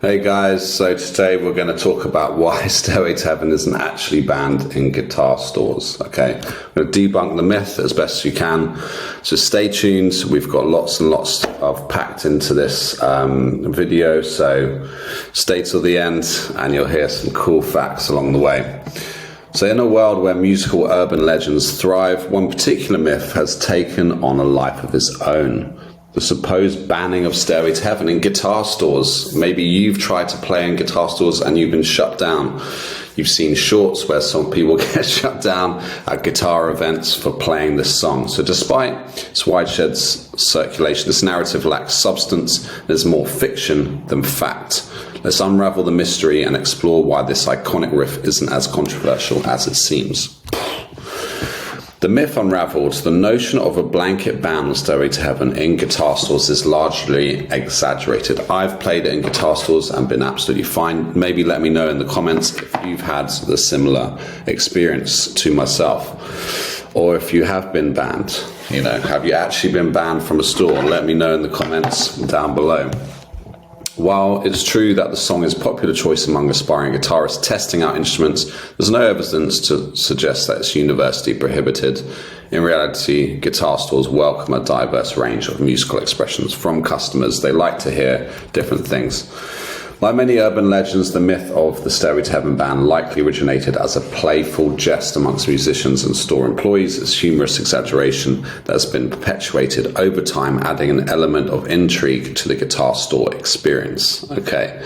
Hey guys, so today we're going to talk about why Stairway to Heaven isn't actually banned in guitar stores. Okay, we're going to debunk the myth as best we can, so stay tuned. We've got lots and lots of packed into this video, so stay till the end and you'll hear some cool facts along the way. So in a world where musical urban legends thrive, one particular myth has taken on a life of its own. The supposed banning of Stairway to Heaven in guitar stores. Maybe you've tried to play in guitar stores and you've been shut down. You've seen shorts where some people get shut down at guitar events for playing this song. So despite its widespread circulation, this narrative lacks substance. There's more fiction than fact. Let's unravel the mystery and explore why this iconic riff isn't as controversial as it seems. The myth unraveled. The notion of a blanket ban on Stairway to Heaven in guitar stores is largely exaggerated. I've played it in guitar stores and been absolutely fine. Maybe let me know in the comments if you've had a similar experience to myself. Or if you have been banned, have you actually been banned from a store? Let me know in the comments down below. While it's true that the song is a popular choice among aspiring guitarists testing out instruments, there's no evidence to suggest that it's universally prohibited. In reality, guitar stores welcome a diverse range of musical expressions from customers. They like to hear different things. Like many urban legends, the myth of the Stairway to Heaven ban likely originated as a playful jest amongst musicians and store employees. It's humorous exaggeration that has been perpetuated over time, adding an element of intrigue to the guitar store experience. Okay.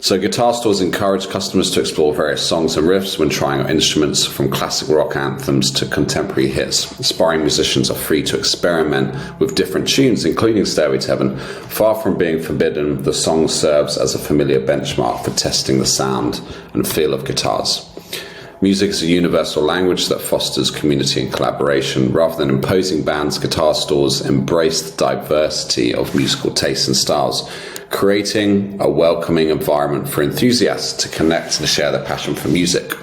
So guitar stores encourage customers to explore various songs and riffs when trying out instruments, from classic rock anthems to contemporary hits. Aspiring musicians are free to experiment with different tunes, including Stairway to Heaven. Far from being forbidden, the song serves as a familiar benchmark for testing the sound and feel of guitars. Music is a universal language that fosters community and collaboration. Rather than imposing bans, guitar stores embrace the diversity of musical tastes and styles, creating a welcoming environment for enthusiasts to connect and share their passion for music.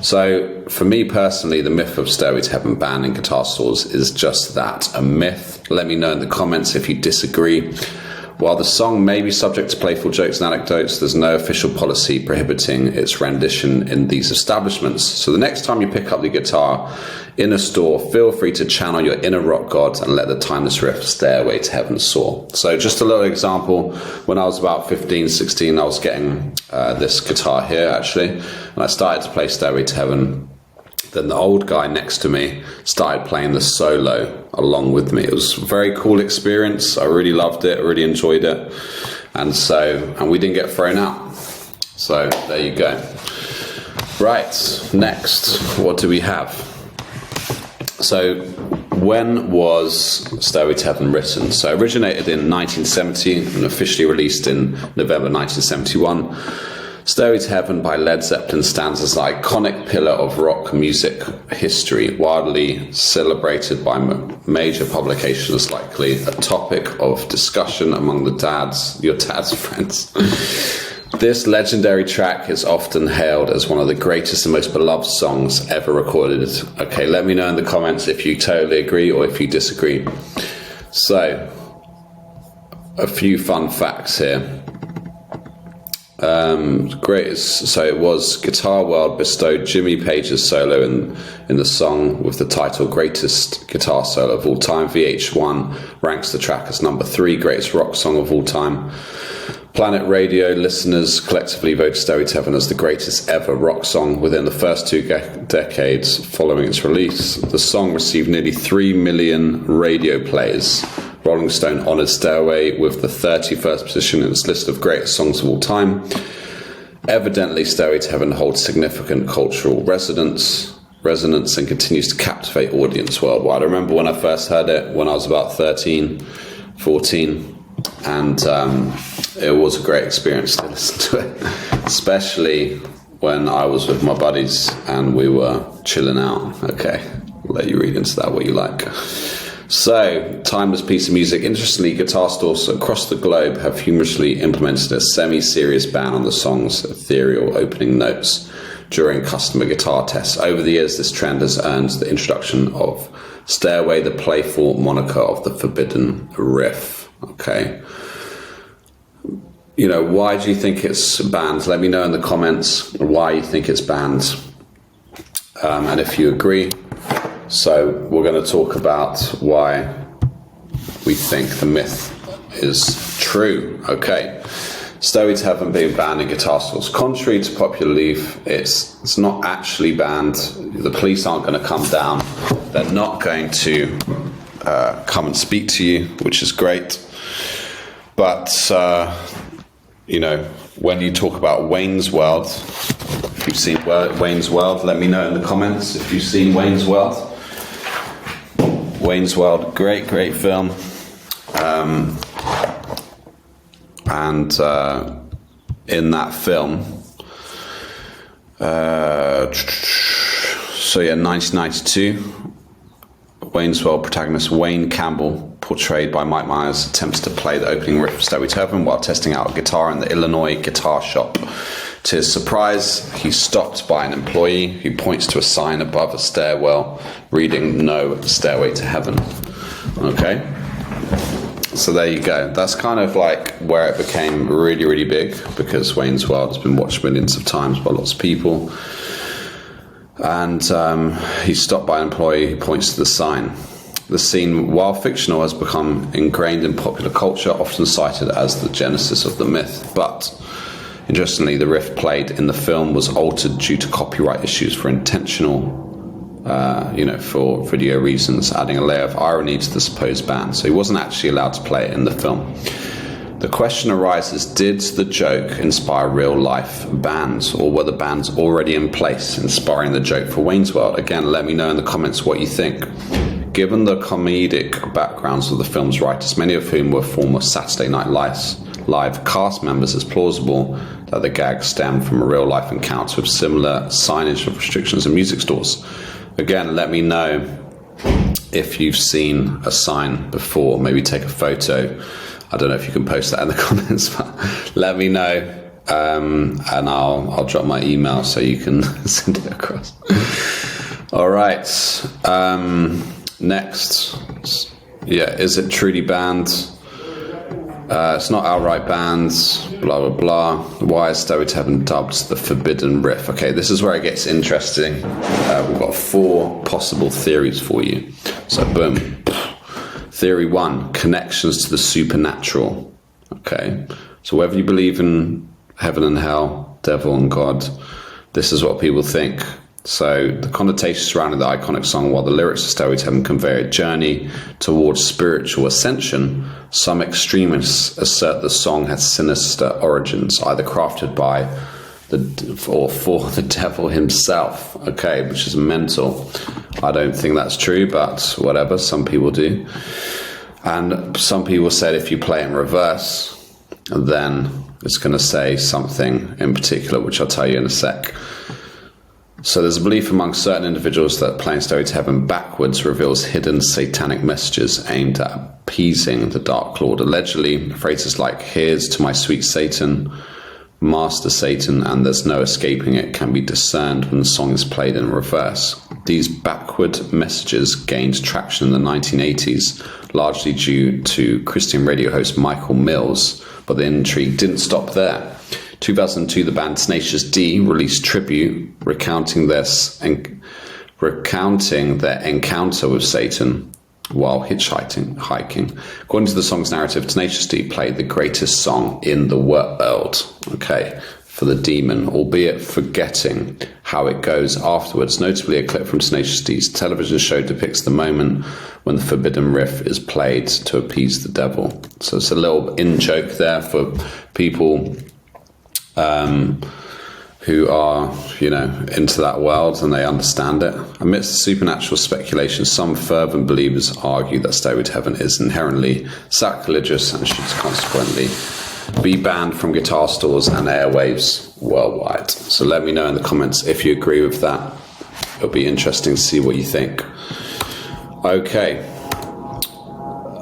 So for me personally, the myth of Stairway to Heaven ban in guitar stores is just that, a myth. Let me know in the comments if you disagree. While the song may be subject to playful jokes and anecdotes, there's no official policy prohibiting its rendition in these establishments. So the next time you pick up the guitar in a store, feel free to channel your inner rock god and let the timeless riff Stairway to Heaven soar. So just a little example, when I was about 15, 16, I was getting this guitar here actually, and I started to play Stairway to Heaven. Then the old guy next to me started playing the solo along with me. It was a very cool experience. I really loved it, I really enjoyed it. And we didn't get thrown out. So there you go. Right, next, what do we have? So when was Stairway to Heaven written? So it originated in 1970 and officially released in November 1971. Stairway to Heaven by Led Zeppelin stands as an iconic pillar of rock music history, widely celebrated by major publications, likely a topic of discussion among your dad's friends. This legendary track is often hailed as one of the greatest and most beloved songs ever recorded. Okay, let me know in the comments if you totally agree or if you disagree. So, a few fun facts here. So it was Guitar World bestowed Jimmy Page's solo in the song with the title Greatest Guitar Solo of All Time. VH1 ranks the track as number 3 greatest rock song of all time. Planet Radio listeners collectively voted Stairway to Heaven as the greatest ever rock song within the first 2 decades following its release. The song received nearly 3 million radio plays. Rolling Stone honoured Stairway with the 31st position in its list of greatest songs of all time. Evidently, Stairway to Heaven holds significant cultural resonance and continues to captivate audience worldwide. I remember when I first heard it when I was about 13, 14, and it was a great experience to listen to it, especially when I was with my buddies and we were chilling out. Okay, I'll let you read into that what you like. So, timeless piece of music. Interestingly, guitar stores across the globe have humorously implemented a semi-serious ban on the song's ethereal opening notes during customer guitar tests. Over the years, this trend has earned the introduction of Stairway, the playful moniker of the forbidden riff. Okay. why do you think it's banned? Let me know in the comments why you think it's banned, and if you agree. So we're going to talk about why we think the myth is true. Okay. Stairway to Heaven being banned in guitar stores. Contrary to popular belief, it's not actually banned. The police aren't going to come down. They're not going to come and speak to you, which is great. But, when you talk about Wayne's World, if you've seen Wayne's World, let me know in the comments if you've seen Wayne's World. Wayne's World, great film. And in that film, 1992, Wayne's World protagonist Wayne Campbell, portrayed by Mike Myers, attempts to play the opening riff of Stairway to Heaven while testing out a guitar in the Illinois guitar shop. To his surprise, he's stopped by an employee who points to a sign above a stairwell reading "No Stairway to Heaven." Okay? So there you go. That's kind of like where it became really, really big, because Wayne's World has been watched millions of times by lots of people. And he's stopped by an employee who points to the sign. The scene, while fictional, has become ingrained in popular culture, often cited as the genesis of the myth. But interestingly, the riff played in the film was altered due to copyright issues for intentional for video reasons, adding a layer of irony to the supposed ban. So he wasn't actually allowed to play it in the film. The question arises, did the joke inspire real life bans, or were the bans already in place, inspiring the joke for Wayne's World? Again, let me know in the comments what you think. Given the comedic backgrounds of the film's writers, many of whom were former Saturday Night Live cast members, it's plausible that the gag stemmed from a real life encounter with similar signage of restrictions in music stores. Again, let me know if you've seen a sign before. Maybe take a photo. I don't know if you can post that in the comments, but let me know, and I'll drop my email so you can send it across. All right. Next. Yeah, is it truly banned? It's not outright banned, blah, blah, blah. Why is Stairway to Heaven dubbed the Forbidden Riff? Okay, this is where it gets interesting. We've got 4 possible theories for you. So, boom. Theory 1, connections to the supernatural. Okay, so whether you believe in heaven and hell, devil and God, this is what people think. So the connotation surrounding the iconic song, while the lyrics of Stairway to Heaven convey a journey towards spiritual ascension, some extremists assert the song has sinister origins, either crafted by or for the devil himself. Okay, which is mental. I don't think that's true, but whatever, some people do. And some people said if you play in reverse, then it's going to say something in particular, which I'll tell you in a sec. So there's a belief among certain individuals that playing Stairway to Heaven backwards reveals hidden satanic messages aimed at appeasing the Dark Lord. Allegedly, phrases like "Here's to my sweet Satan," "Master Satan," and "There's no escaping it" can be discerned when the song is played in reverse. These backward messages gained traction in the 1980s, largely due to Christian radio host Michael Mills, but the intrigue didn't stop there. 2002, the band Tenacious D released tribute recounting their encounter with Satan while hitchhiking. According to the song's narrative, Tenacious D played the greatest song in the world, okay, for the demon, albeit forgetting how it goes afterwards. Notably, a clip from Tenacious D's television show depicts the moment when the forbidden riff is played to appease the devil. So it's a little in-joke there for people who are, into that world and they understand it. Amidst the supernatural speculation, some fervent believers argue that Stairway to Heaven is inherently sacrilegious and should consequently be banned from guitar stores and airwaves worldwide. So let me know in the comments if you agree with that. It'll be interesting to see what you think. Okay.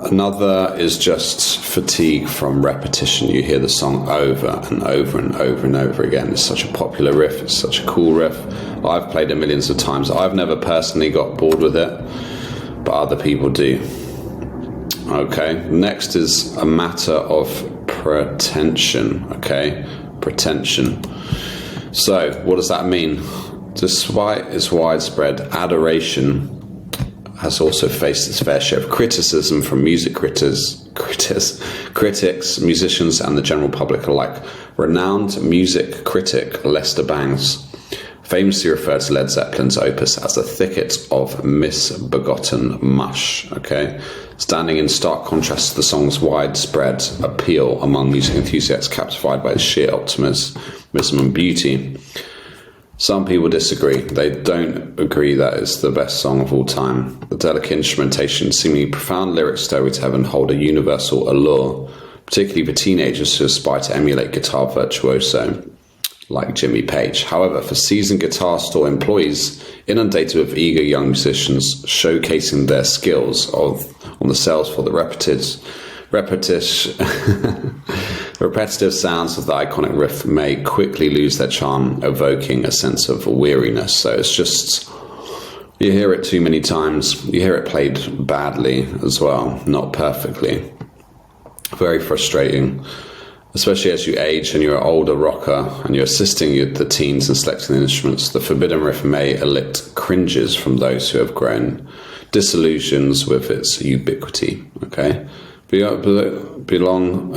Another is just fatigue from repetition. You hear the song over and over and over and over again. It's such a popular riff. It's such a cool riff. I've played it millions of times. I've never personally got bored with it, but other people do. Okay. Next is a matter of pretension, okay? Pretension. So, what does that mean? Despite its widespread adoration, has also faced its fair share of criticism from music critics, musicians, and the general public alike. Renowned music critic Lester Bangs famously referred to Led Zeppelin's opus as a thicket of misbegotten mush, okay? Standing in stark contrast to the song's widespread appeal among music enthusiasts captivated by its sheer optimism and beauty. Some people disagree. They don't agree that it's the best song of all time. The delicate instrumentation, seemingly profound lyrics, Stairway to Heaven, hold a universal allure, particularly for teenagers who aspire to emulate guitar virtuoso like Jimmy Page. However, for seasoned guitar store employees inundated with eager young musicians showcasing their skills on the sales floor, the repetitive sounds of the iconic riff may quickly lose their charm, evoking a sense of weariness. So it's just, you hear it too many times. You hear it played badly as well, not perfectly. Very frustrating. Especially as you age and you're an older rocker and you're assisting the teens in selecting the instruments, the forbidden riff may elicit cringes from those who have grown disillusions with its ubiquity. Okay, beyond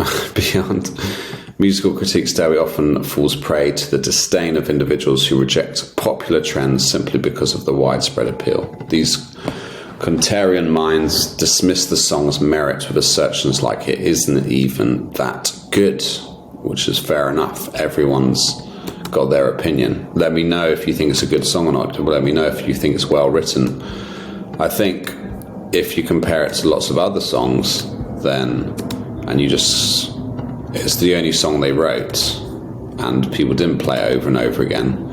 musical critique, Stairway often falls prey to the disdain of individuals who reject popular trends simply because of the widespread appeal. These contrarian minds dismiss the song's merit with assertions like it isn't even that good, which is fair enough. Everyone's got their opinion. Let me know if you think it's a good song or not. Let me know if you think it's well written. I think if you compare it to lots of other songs, it's the only song they wrote and people didn't play it over and over again.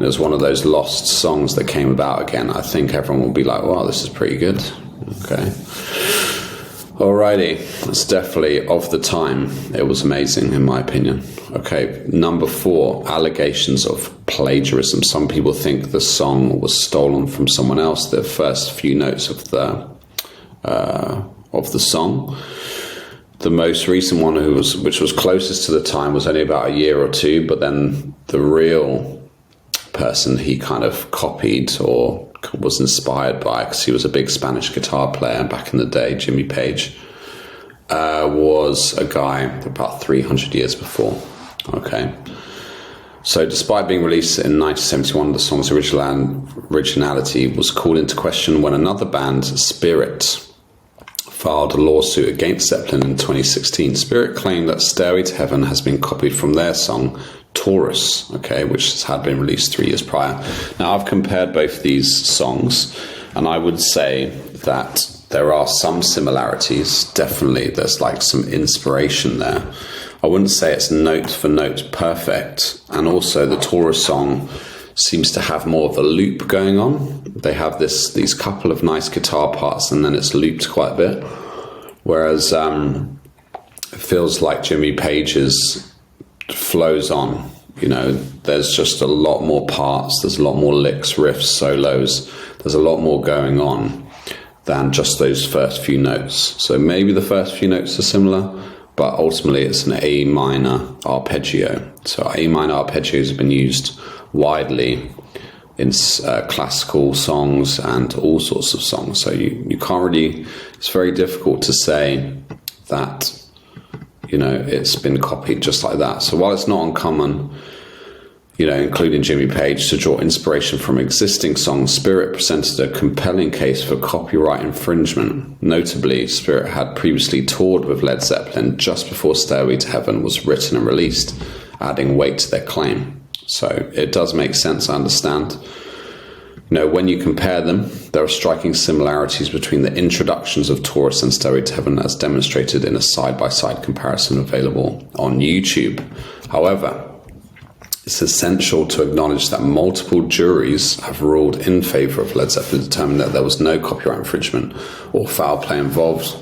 It was one of those lost songs that came about again. I think everyone will be like, wow, this is pretty good. Okay. Alrighty. It's definitely of the time. It was amazing, in my opinion. Okay. Number 4, allegations of plagiarism. Some people think the song was stolen from someone else. The first few notes of the song. The most recent one, which was closest to the time, was only about a year or two. But then the real person he kind of copied or was inspired by, because he was a big Spanish guitar player back in the day, Jimmy Page, was a guy about 300 years before. Okay, so despite being released in 1971, the song's originality was called into question when another band, Spirit, filed a lawsuit against Zeppelin in 2016. Spirit claimed that Stairway to Heaven has been copied from their song Taurus, okay, which had been released 3 years prior. Now, I've compared both these songs, and I would say that there are some similarities. Definitely, there's like some inspiration there. I wouldn't say it's note for note perfect, and also the Taurus song seems to have more of a loop going on. They have these couple of nice guitar parts, and then it's looped quite a bit, whereas it feels like Jimmy Page's flows on. You know, there's just a lot more parts, there's a lot more licks, riffs, solos, there's a lot more going on than just those first few notes. So maybe the first few notes are similar, but ultimately it's an A minor arpeggio. So A minor arpeggios have been used widely in classical songs and all sorts of songs. So you can't really, it's very difficult to say that, you know, it's been copied just like that. So while it's not uncommon, you know, including Jimmy Page, to draw inspiration from existing songs, Spirit presented a compelling case for copyright infringement. Notably, Spirit had previously toured with Led Zeppelin just before Stairway to Heaven was written and released, adding weight to their claim. So it does make sense, I understand. You know, when you compare them, there are striking similarities between the introductions of Taurus and Stairway to Heaven, as demonstrated in a side-by-side comparison available on YouTube. However, it's essential to acknowledge that multiple juries have ruled in favor of Led Zeppelin, determined that there was no copyright infringement or foul play involved.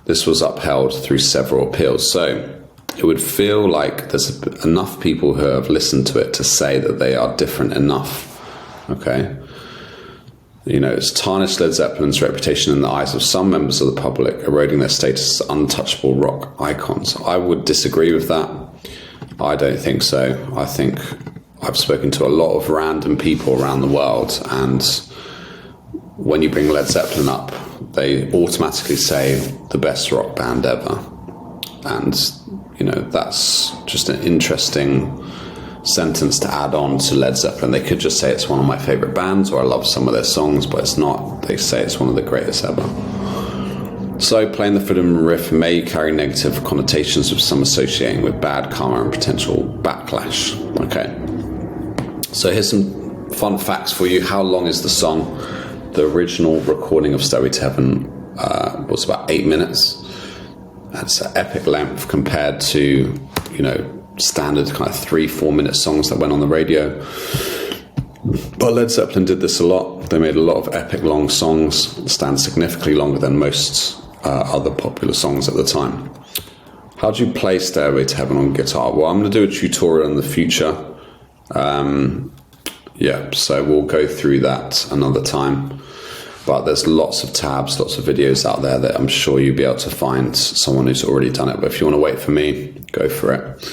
This was upheld through several appeals. So it would feel like there's enough people who have listened to it to say that they are different enough. Okay. You know, it's tarnished Led Zeppelin's reputation in the eyes of some members of the public, eroding their status as untouchable rock icons. I would disagree with that. I don't think so. I think I've spoken to a lot of random people around the world, and when you bring Led Zeppelin up, they automatically say the best rock band ever. And, you know, that's just an interesting sentence to add on to Led Zeppelin. They could just say it's one of my favorite bands, or I love some of their songs, but it's not. They say it's one of the greatest ever. So playing the fiddle riff may carry negative connotations, with some associating with bad karma and potential backlash. Okay, so here's some fun facts for you. How long is the song? The original recording of Stairway to Heaven was about 8 minutes. That's an epic length compared to, you know, standard kind of 3-4 minute songs that went on the radio. But Led Zeppelin did this a lot. They made a lot of epic long songs, stand significantly longer than most other popular songs at the time. How do you play Stairway to Heaven on guitar? Well, I'm going to do a tutorial in the future. Yeah, so we'll go through that another time. But there's lots of tabs, lots of videos out there that I'm sure you'll be able to find someone who's already done it. But if you want to wait for me, go for it.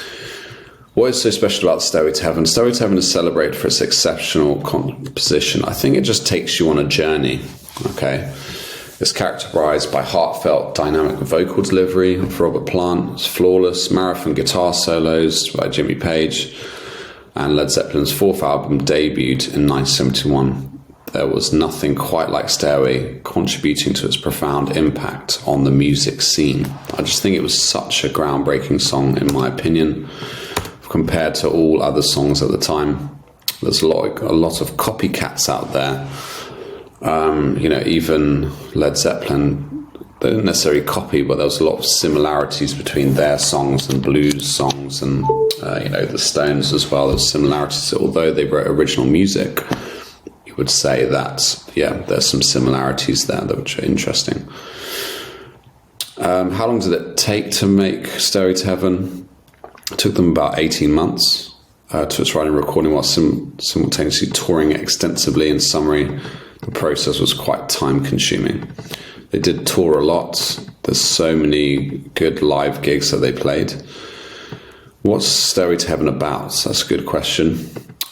What is so special about Stairway to Heaven? Stairway to Heaven is celebrated for its exceptional composition. I think it just takes you on a journey, okay? It's characterized by heartfelt, dynamic vocal delivery of Robert Plant. It's flawless marathon guitar solos by Jimmy Page. And Led Zeppelin's fourth album debuted in 1971. There was nothing quite like Stairway contributing to its profound impact on the music scene. I just think it was such a groundbreaking song, in my opinion, compared to all other songs at the time. There's a lot of copycats out there. You know, even Led Zeppelin, they didn't necessarily copy, but there was a lot of similarities between their songs and blues songs, and you know, the Stones as well. There's similarities, although they wrote original music. You would say that, yeah, there's some similarities there that which are interesting. How long did it take to make Stairway to Heaven? It took them about 18 months to its writing and recording, while simultaneously touring extensively. In summary, the process was quite time consuming. They did tour a lot. There's so many good live gigs that they played. What's Stairway to Heaven about? That's a good question.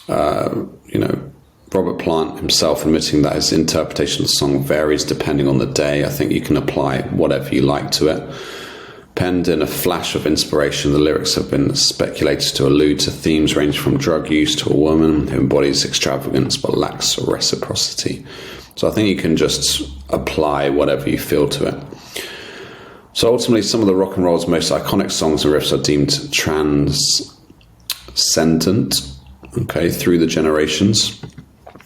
You know, Robert Plant himself admitting that his interpretation of the song varies depending on the day. I think you can apply whatever you like to it. Penned in a flash of inspiration, the lyrics have been speculated to allude to themes ranging from drug use to a woman who embodies extravagance but lacks reciprocity. So I think you can just apply whatever you feel to it. So ultimately, some of the rock and roll's most iconic songs and riffs are deemed transcendent, okay, through the generations.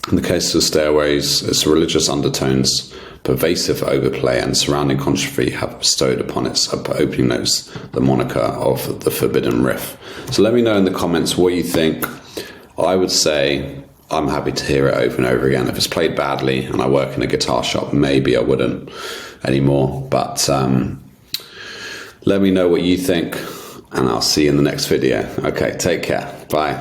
In the case of Stairways, its religious undertones, pervasive overplay, and surrounding controversy have bestowed upon its opening notes the moniker of the Forbidden Riff. So let me know in the comments what you think. I would say I'm happy to hear it over and over again. If it's played badly and I work in a guitar shop, maybe I wouldn't anymore. But let me know what you think, and I'll see you in the next video. Okay, take care. Bye.